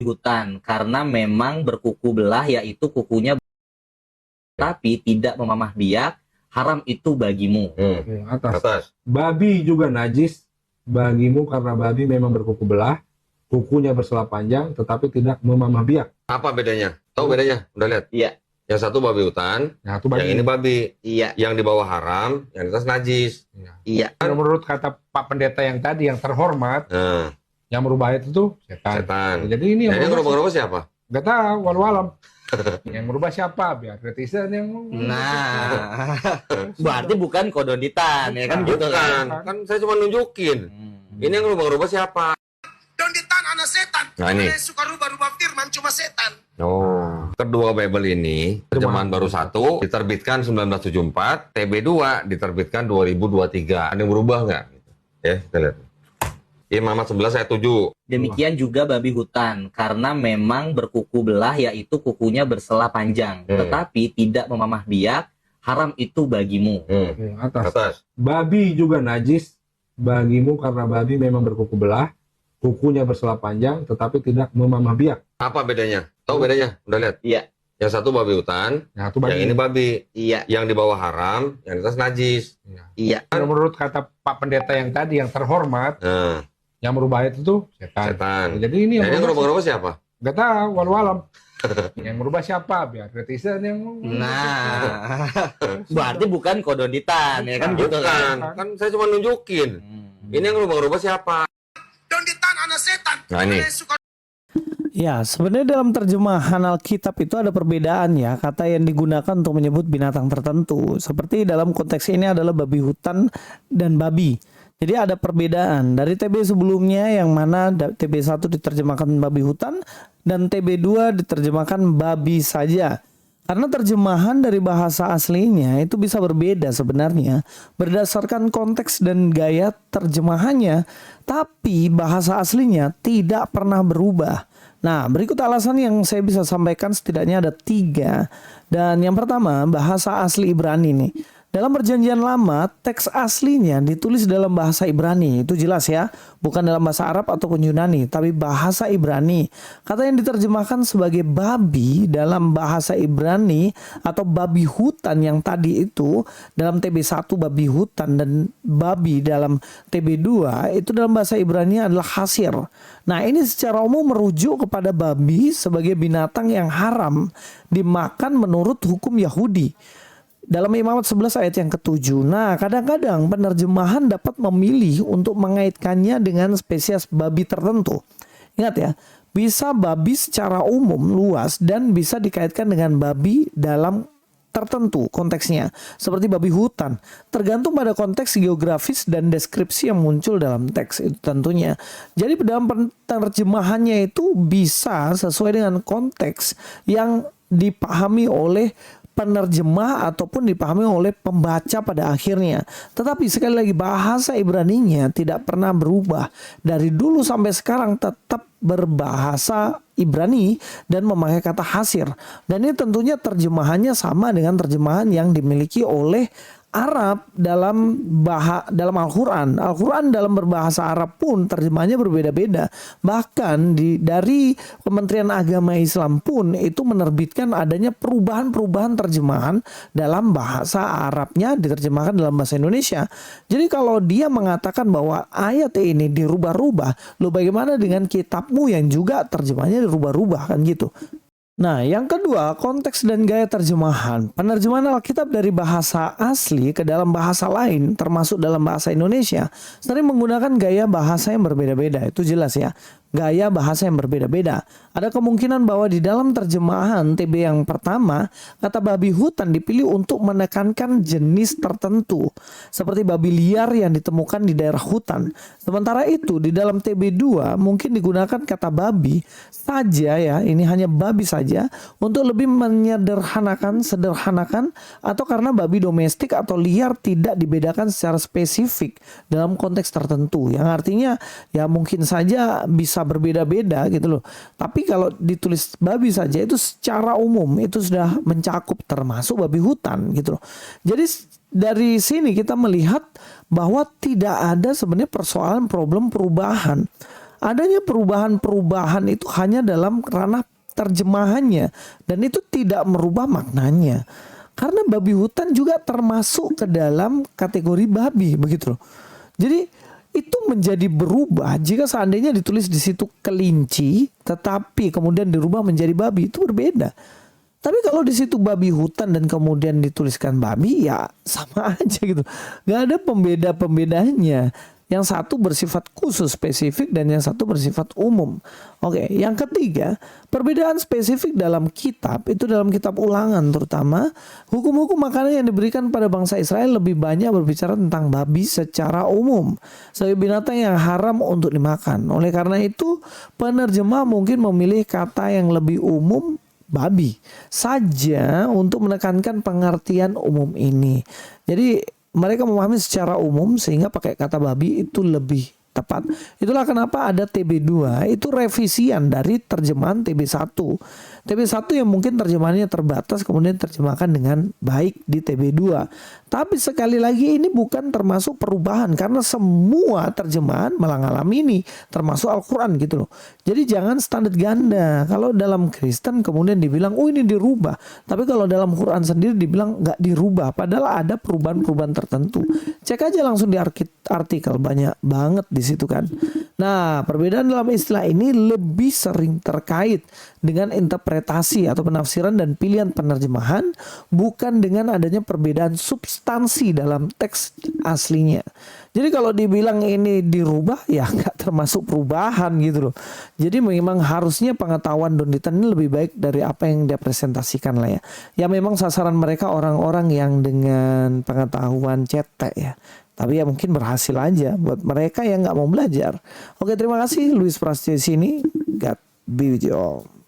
hutan karena memang berkuku belah, yaitu kukunya tapi tidak memamah biak, haram itu bagimu. Atas. Babi juga najis bagimu karena babi memang berkuku belah, kukunya bersela panjang tetapi tidak memamah biak. Apa bedanya? Tahu bedanya? Udah lihat? Iya. Yang satu babi hutan, Yang satu babi. yang ini babi. Iya. Yang di bawah haram, yang di atas najis. Iya. Menurut kata Pak Pendeta yang tadi yang terhormat, Nah, yang merubah itu tuh setan. setan. Jadi ini Nah, yang ini ngerubah-ngerubah siapa? nggak tahu, walau alam. Yang merubah siapa? Biar netizen yang Nah, berarti bukan kodonitan, ya kan gitu kan? Kan saya cuma nunjukin. Ini yang ngerubah-ngerubah siapa? Donditan anak setan. Nah, ini. Dia suka rubah-rubah firman cuma setan. Oh. Kedua Bible ini, terjemahan baru 1, diterbitkan 1974, TB2 diterbitkan 2023. Ada yang berubah nggak? Ya, kita lihat. Imamat 11 ayat 7. Demikian juga babi hutan karena memang berkuku belah, yaitu kukunya bersela panjang, tetapi tidak memamah biak, haram itu bagimu. atas. Babi juga najis bagimu karena babi memang berkuku belah, kukunya bersela panjang tetapi tidak memamah biak. Apa bedanya? Tahu bedanya? Udah lihat? Iya. Yang satu babi hutan, Yang satu babi. yang ini babi. Iya. Yang di bawah haram, yang di atas najis. Iya. Menurut kata Pak Pendeta yang tadi yang terhormat, Nah, yang merubah itu tuh setan. setan. Jadi ini Nah, yang ini ngerubah-ngerubah siapa? nggak tahu, walau alam. Yang merubah siapa? Biar netizen yang Nah, berarti bukan kodonitan, ya kan gitu kan? Kan saya cuma nunjukin. Ini yang ngerubah-ngerubah siapa? Donditan anak setan. Nah, ini. Dia suka Ya, sebenarnya dalam terjemahan Alkitab itu ada perbedaan ya, kata yang digunakan untuk menyebut binatang tertentu. Seperti dalam konteks ini adalah babi hutan dan babi. Jadi ada perbedaan dari TB sebelumnya yang mana TB1 diterjemahkan babi hutan dan TB2 diterjemahkan babi saja. Karena terjemahan dari bahasa aslinya itu bisa berbeda sebenarnya berdasarkan konteks dan gaya terjemahannya, tapi bahasa aslinya tidak pernah berubah. Nah, berikut alasan yang saya bisa sampaikan, setidaknya ada 3. Dan yang pertama, bahasa asli Ibrani nih. Dalam perjanjian lama, teks aslinya ditulis dalam bahasa Ibrani. Itu jelas ya, bukan dalam bahasa Arab ataupun Yunani, tapi bahasa Ibrani. Kata yang diterjemahkan sebagai babi dalam bahasa Ibrani atau babi hutan yang tadi itu dalam TB1 babi hutan dan babi dalam TB2 itu dalam bahasa Ibrani adalah hasir. Nah, ini secara umum merujuk kepada babi sebagai binatang yang haram dimakan menurut hukum Yahudi. Dalam Imamat 11 ayat yang ke-7. Nah, kadang-kadang penerjemahan dapat memilih untuk mengaitkannya dengan spesies babi tertentu. Ingat ya, bisa babi secara umum luas dan bisa dikaitkan dengan babi dalam tertentu konteksnya, seperti babi hutan, tergantung pada konteks geografis dan deskripsi yang muncul dalam teks itu tentunya. Jadi dalam penerjemahannya itu bisa sesuai dengan konteks yang dipahami oleh penerjemah ataupun dipahami oleh pembaca pada akhirnya. Tetapi sekali lagi bahasa Ibraninya tidak pernah berubah. Dari dulu sampai sekarang tetap berbahasa Ibrani dan memakai kata hasir. Dan ini tentunya terjemahannya sama dengan terjemahan yang dimiliki oleh Arab dalam Al-Quran. Al-Quran dalam berbahasa Arab pun terjemahannya berbeda-beda. Bahkan dari Kementerian Agama Islam pun itu menerbitkan adanya perubahan-perubahan terjemahan dalam bahasa Arabnya diterjemahkan dalam bahasa Indonesia. Jadi kalau dia mengatakan bahwa ayat ini dirubah-rubah, lo bagaimana dengan kitabmu yang juga terjemahannya dirubah-rubah kan gitu. Nah, yang kedua, konteks dan gaya terjemahan. Penerjemahan Alkitab dari bahasa asli ke dalam bahasa lain, termasuk dalam bahasa Indonesia, sering menggunakan gaya bahasa yang berbeda-beda. Itu jelas ya. Gaya bahasa yang berbeda-beda. Ada kemungkinan bahwa di dalam terjemahan TB yang pertama, kata babi hutan dipilih untuk menekankan jenis tertentu, seperti babi liar yang ditemukan di daerah hutan. Sementara itu, di dalam TB2 mungkin digunakan kata babi saja ya, ini hanya babi saja, untuk lebih sederhanakan, atau karena babi domestik atau liar tidak dibedakan secara spesifik dalam konteks tertentu. Yang artinya ya mungkin saja bisa berbeda-beda gitu loh. Tapi kalau ditulis babi saja itu secara umum itu sudah mencakup termasuk babi hutan gitu loh. Jadi dari sini kita melihat bahwa tidak ada sebenarnya persoalan problem perubahan. Adanya perubahan-perubahan itu hanya dalam ranah terjemahannya dan itu tidak merubah maknanya. Karena babi hutan juga termasuk ke dalam kategori babi begitu loh. Jadi itu menjadi berubah jika seandainya ditulis di situ kelinci tetapi kemudian dirubah menjadi babi, itu berbeda. Tapi kalau di situ babi hutan dan kemudian dituliskan babi, ya sama aja gitu. Gak ada pembeda-pembedanya. Yang satu bersifat khusus spesifik dan yang satu bersifat umum. Oke, yang ketiga, perbedaan spesifik dalam kitab, itu dalam kitab Ulangan terutama, hukum-hukum makanan yang diberikan pada bangsa Israel lebih banyak berbicara tentang babi secara umum, sebagai binatang yang haram untuk dimakan. Oleh karena itu, penerjemah mungkin memilih kata yang lebih umum, babi saja, untuk menekankan pengertian umum ini. Jadi mereka memahami secara umum sehingga pakai kata babi itu lebih tepat. Itulah kenapa ada TB2, itu revisian dari terjemahan TB1. TB1 yang mungkin terjemahannya terbatas kemudian terjemahkan dengan baik di TB2. Tapi sekali lagi ini bukan termasuk perubahan karena semua terjemahan mengalami ini, termasuk Al-Quran gitu loh. Jadi jangan standar ganda. Kalau dalam Kristen kemudian dibilang oh ini dirubah, tapi kalau dalam Quran sendiri dibilang nggak dirubah, padahal ada perubahan-perubahan tertentu. Cek aja langsung di artikel, banyak banget di situ kan. Nah, perbedaan dalam istilah ini lebih sering terkait dengan interpretasi atau penafsiran dan pilihan penerjemahan, bukan dengan adanya perbedaan substansi dalam teks aslinya. Jadi kalau dibilang ini dirubah, ya nggak termasuk perubahan gitu loh. Jadi memang harusnya pengetahuan Donditan ini lebih baik dari apa yang dia presentasikan lah ya. Ya memang sasaran mereka orang-orang yang dengan pengetahuan cetek ya. Tapi ya mungkin berhasil aja buat mereka yang nggak mau belajar. Oke, terima kasih. Luis Prasetyo di sini. God be with you all.